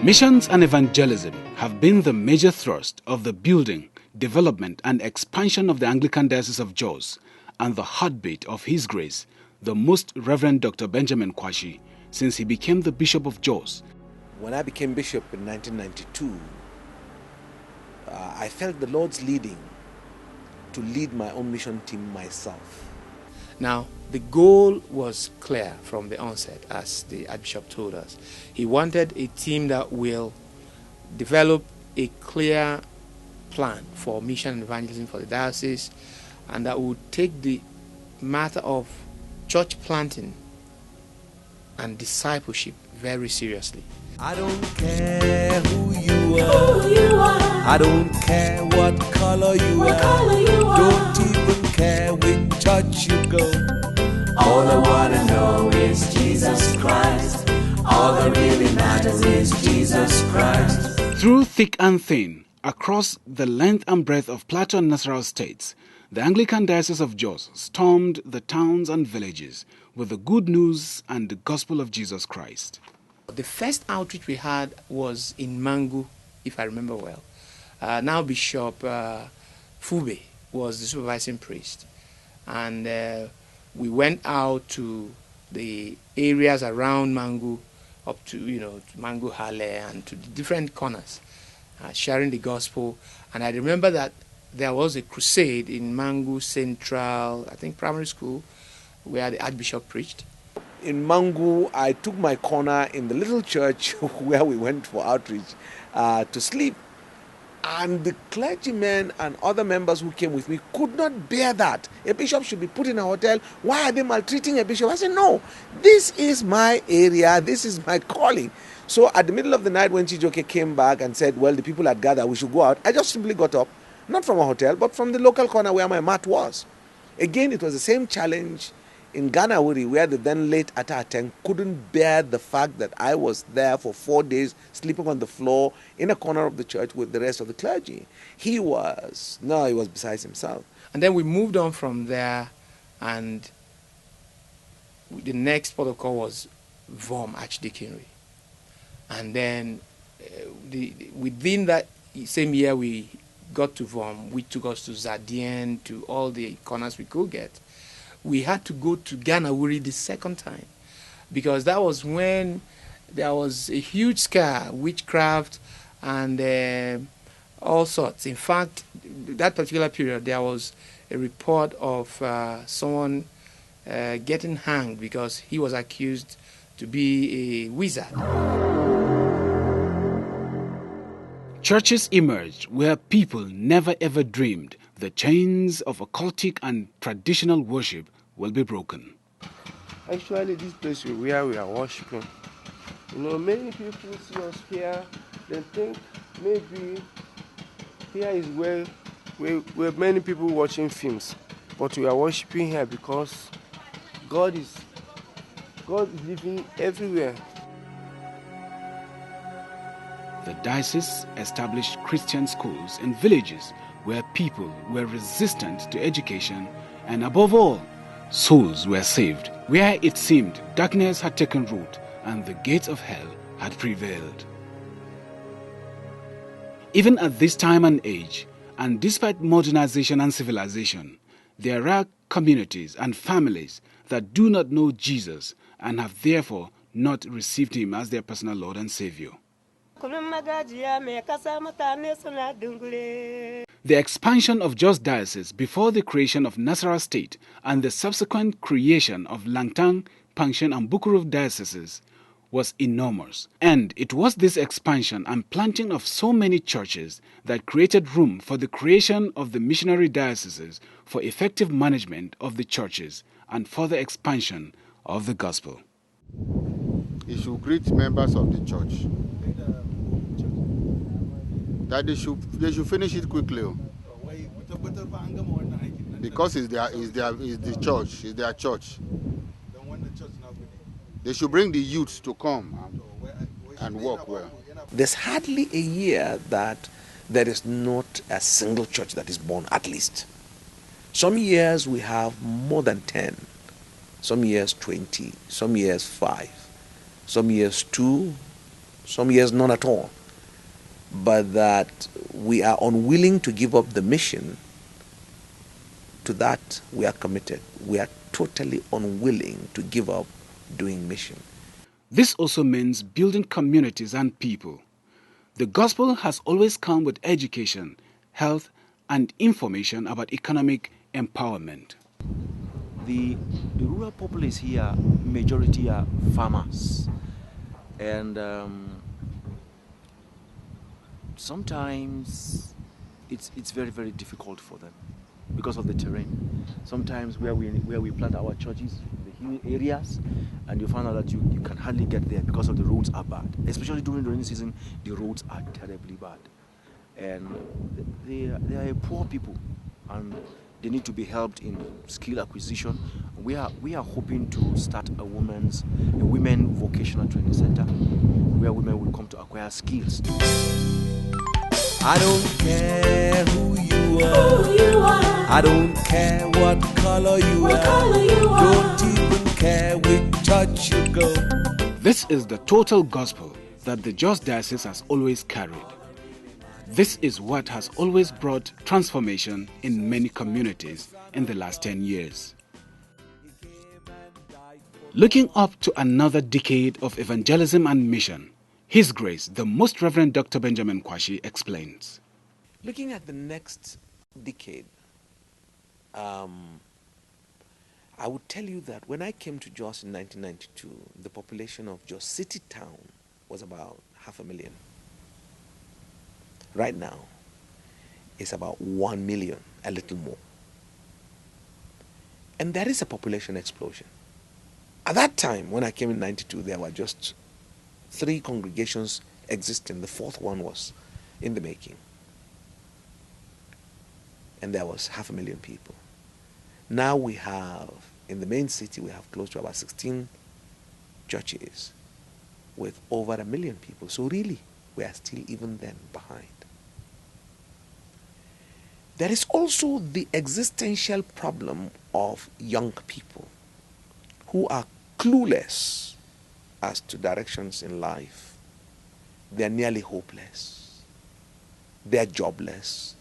Missions and evangelism have been the major thrust of the building, development and expansion of the Anglican Diocese of Jos and the heartbeat of His Grace, the Most Reverend Dr. Benjamin Kwashi, since he became the Bishop of Jos. When I became bishop in 1992, I felt the Lord's leading to lead my own mission team myself. Now, the goal was clear from the onset, as the Archbishop told us. He wanted a team that will develop a clear plan for mission and evangelism for the diocese, and that would take the matter of church planting and discipleship very seriously. I don't care who you are. I don't care what color you are. Don't even care which church you go. All I want to know is Jesus Christ. All that really matters is Jesus Christ. Through thick and thin, across the length and breadth of Plateau and Nasarawa states, the Anglican Diocese of Jos stormed the towns and villages with the good news and the gospel of Jesus Christ. The first outreach we had was in Mangu, if I remember well. Now Bishop Fube was the supervising priest. And we went out to the areas around Mangu, up to, to Mangu Hale and to the different corners, sharing the gospel. And I remember that there was a crusade in Mangu Central, I think primary school, where the Archbishop preached. In Mangu, I took my corner in the little church where we went for outreach to sleep. And the clergymen and other members who came with me could not bear that. A bishop should be put in a hotel. Why are they maltreating a bishop? I said, no, this is my area. This is my calling. So at the middle of the night when Chijoke came back and said, well, the people had gathered, we should go out, I just simply got up, not from a hotel, but from the local corner where my mat was. Again, it was the same challenge in Ganawuri, where the then late Ata Ateng couldn't bear the fact that I was there for 4 days, sleeping on the floor in a corner of the church with the rest of the clergy. He was beside himself. And then we moved on from there, and the next protocol was Vom Archdeaconry. And then within that same year we got to Vom, which took us to Zadien, to all the corners we could get. We had to go to Ganawuri the second time, because that was when there was a huge scare, witchcraft and all sorts. In fact, that particular period, there was a report of someone getting hanged because he was accused to be a wizard. Churches emerged where people never ever dreamed the chains of occultic and traditional worship will be broken. Actually, this place where we are worshiping, many people see us here, they think maybe here is where many people watching films, but we are worshiping here because God is living everywhere. The diocese established Christian schools in villages where people were resistant to education, and above all, souls were saved, where it seemed darkness had taken root and the gates of hell had prevailed. Even at this time and age, and despite modernization and civilization, there are communities and families that do not know Jesus and have therefore not received Him as their personal Lord and Savior. The expansion of Jos Diocese before the creation of Nasarawa State and the subsequent creation of Langtang, Pangshan and Bukuru dioceses was enormous. And it was this expansion and planting of so many churches that created room for the creation of the missionary dioceses for effective management of the churches and further expansion of the gospel. He should greet members of the church that they should finish it quickly, because it's the church, it's their church. They should bring the youth to come and work well. There's hardly a year that there is not a single church that is born, at least. Some years we have more than 10, some years 20, some years 5, some years 2, some years none at all, but that we are unwilling to give up the mission. To that we are committed. We are totally unwilling to give up doing mission. This also means building communities and people. The gospel has always come with education, health, and information about economic empowerment. The rural populace here, majority are farmers, and sometimes it's very, very difficult for them because of the terrain. Sometimes where we plant our churches, the hill areas, and you find out that you can hardly get there because of the roads are bad. Especially during the rainy season, the roads are terribly bad, and they are a poor people, and they need to be helped in skill acquisition. We are hoping to start a women vocational training center where women will come to acquire skills. I don't care who you are. I don't care what color you are. Don't even care which church you go. This is the total gospel that the Jos Diocese has always carried. This is what has always brought transformation in many communities in the last 10 years. Looking up to another decade of evangelism and mission, His Grace, the Most Reverend Dr. Benjamin Kwashi explains. Looking at the next decade, I would tell you that when I came to Jos in 1992, the population of Jos city town was about 500,000. Right now, it's about 1 million, a little more. And there is a population explosion. At that time, when I came in 92, there were just 3 congregations existing. The 4th one was in the making. And there was 500,000 people. Now we have, in the main city, we have close to about 16 churches with over 1 million people. So really, we are still even then behind. There is also the existential problem of young people who are clueless as to directions in life. They are nearly hopeless. They are jobless.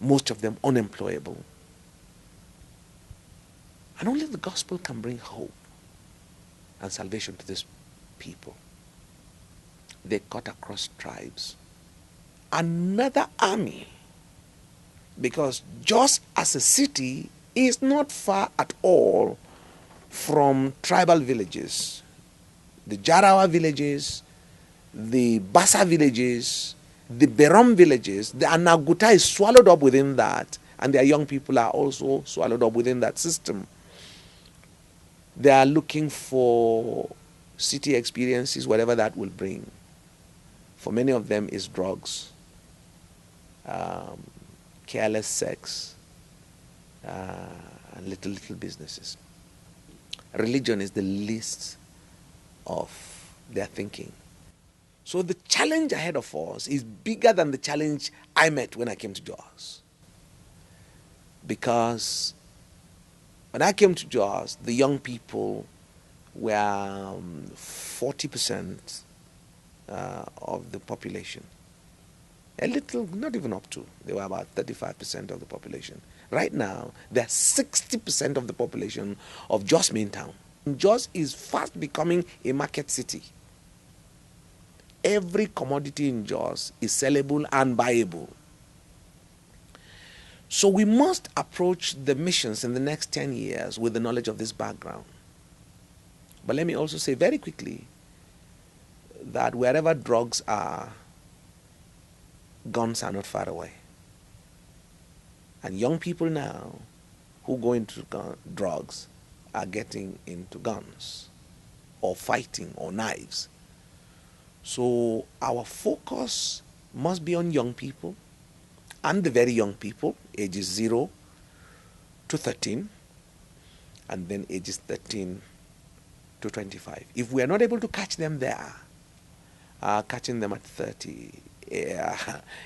Most of them unemployable. And only the gospel can bring hope and salvation to these people. They cut across tribes. Another army, because Jos as a city is not far at all from tribal villages. The Jarawa villages, the Basa villages, the Berom villages, the Anaguta is swallowed up within that, and their young people are also swallowed up within that system. They are looking for city experiences, whatever that will bring. For many of them is drugs, careless sex, and little businesses. Religion is the least of their thinking. So the challenge ahead of us is bigger than the challenge I met when I came to Jos. Because when I came to Jos, the young people were 40% of the population. A little, not even up to. They were about 35% of the population. Right now, they're 60% of the population of Jos main town. Jos is fast becoming a market city. Every commodity in Jos is sellable and buyable. So we must approach the missions in the next 10 years with the knowledge of this background. But let me also say very quickly that wherever drugs are, guns are not far away. And young people now who go into drugs are getting into guns or fighting or knives. So our focus must be on young people and the very young people, ages 0 to 13, and then ages 13 to 25. If we are not able to catch them there, catching them at 30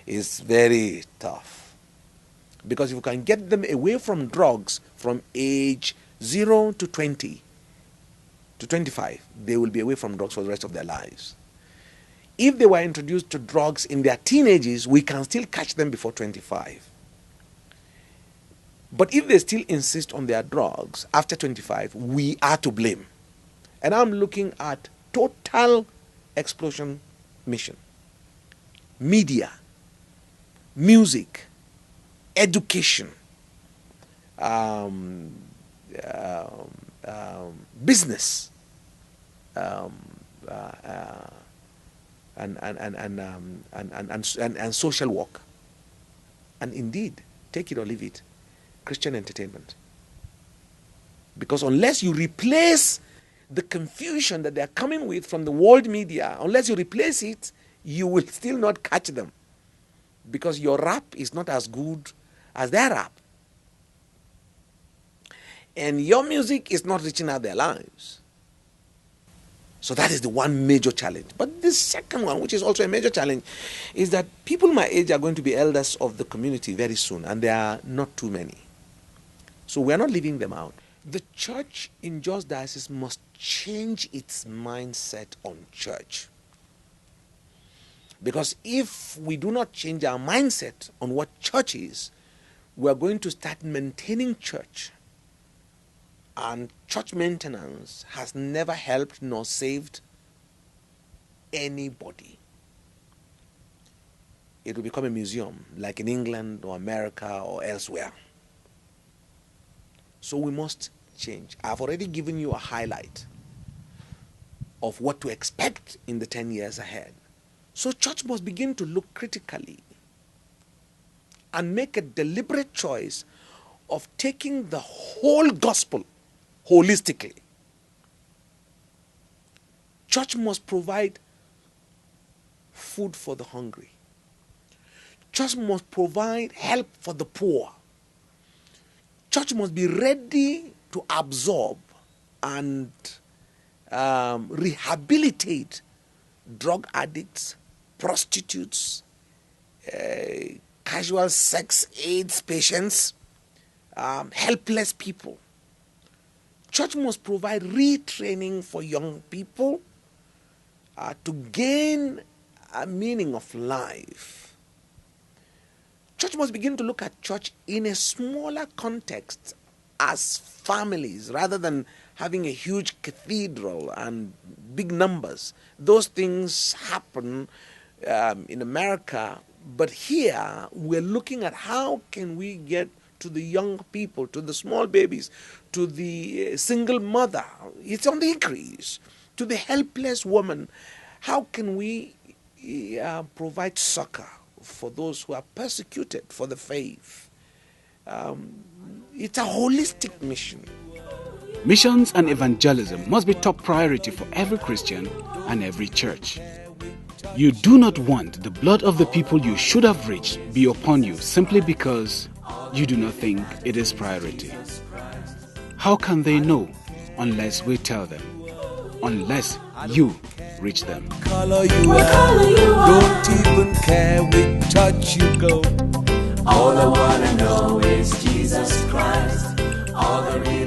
is very tough. Because if we can get them away from drugs from age 0 to 20 to 25, they will be away from drugs for the rest of their lives. If they were introduced to drugs in their teenagers, we can still catch them before 25. But if they still insist on their drugs after 25, we are to blame. And I'm looking at total explosion mission. Media, music, education, business, and social work. And indeed, take it or leave it, Christian entertainment. Because unless you replace the confusion that they're coming with from the world media, unless you replace it, you will still not catch them. Because your rap is not as good as their rap. And your music is not reaching out their lives. So that is the one major challenge. But the second one, which is also a major challenge, is that people my age are going to be elders of the community very soon, and there are not too many. So we are not leaving them out. The church in Jos Diocese must change its mindset on church. Because if we do not change our mindset on what church is, we are going to start maintaining church. And church maintenance has never helped nor saved anybody. It will become a museum, like in England or America or elsewhere. So we must change. I've already given you a highlight of what to expect in the 10 years ahead. So church must begin to look critically and make a deliberate choice of taking the whole gospel holistically. Church must provide food for the hungry. Church must provide help for the poor. Church must be ready to absorb and rehabilitate drug addicts, prostitutes, casual sex AIDS patients, helpless people. Church must provide retraining for young people to gain a meaning of life. Church must begin to look at church in a smaller context as families rather than having a huge cathedral and big numbers. Those things happen in America, but here we're looking at how can we get to the young people, to the small babies, to the single mother. It's on the increase. To the helpless woman. How can we provide succor for those who are persecuted for the faith? It's a holistic mission. Missions and evangelism must be top priority for every Christian and every church. You do not want the blood of the people you should have reached be upon you simply because you do not think it is priority. How can they know unless we tell them? Unless you reach them. Color you are. Don't even care which church you go. All I wanna know is Jesus Christ. All the real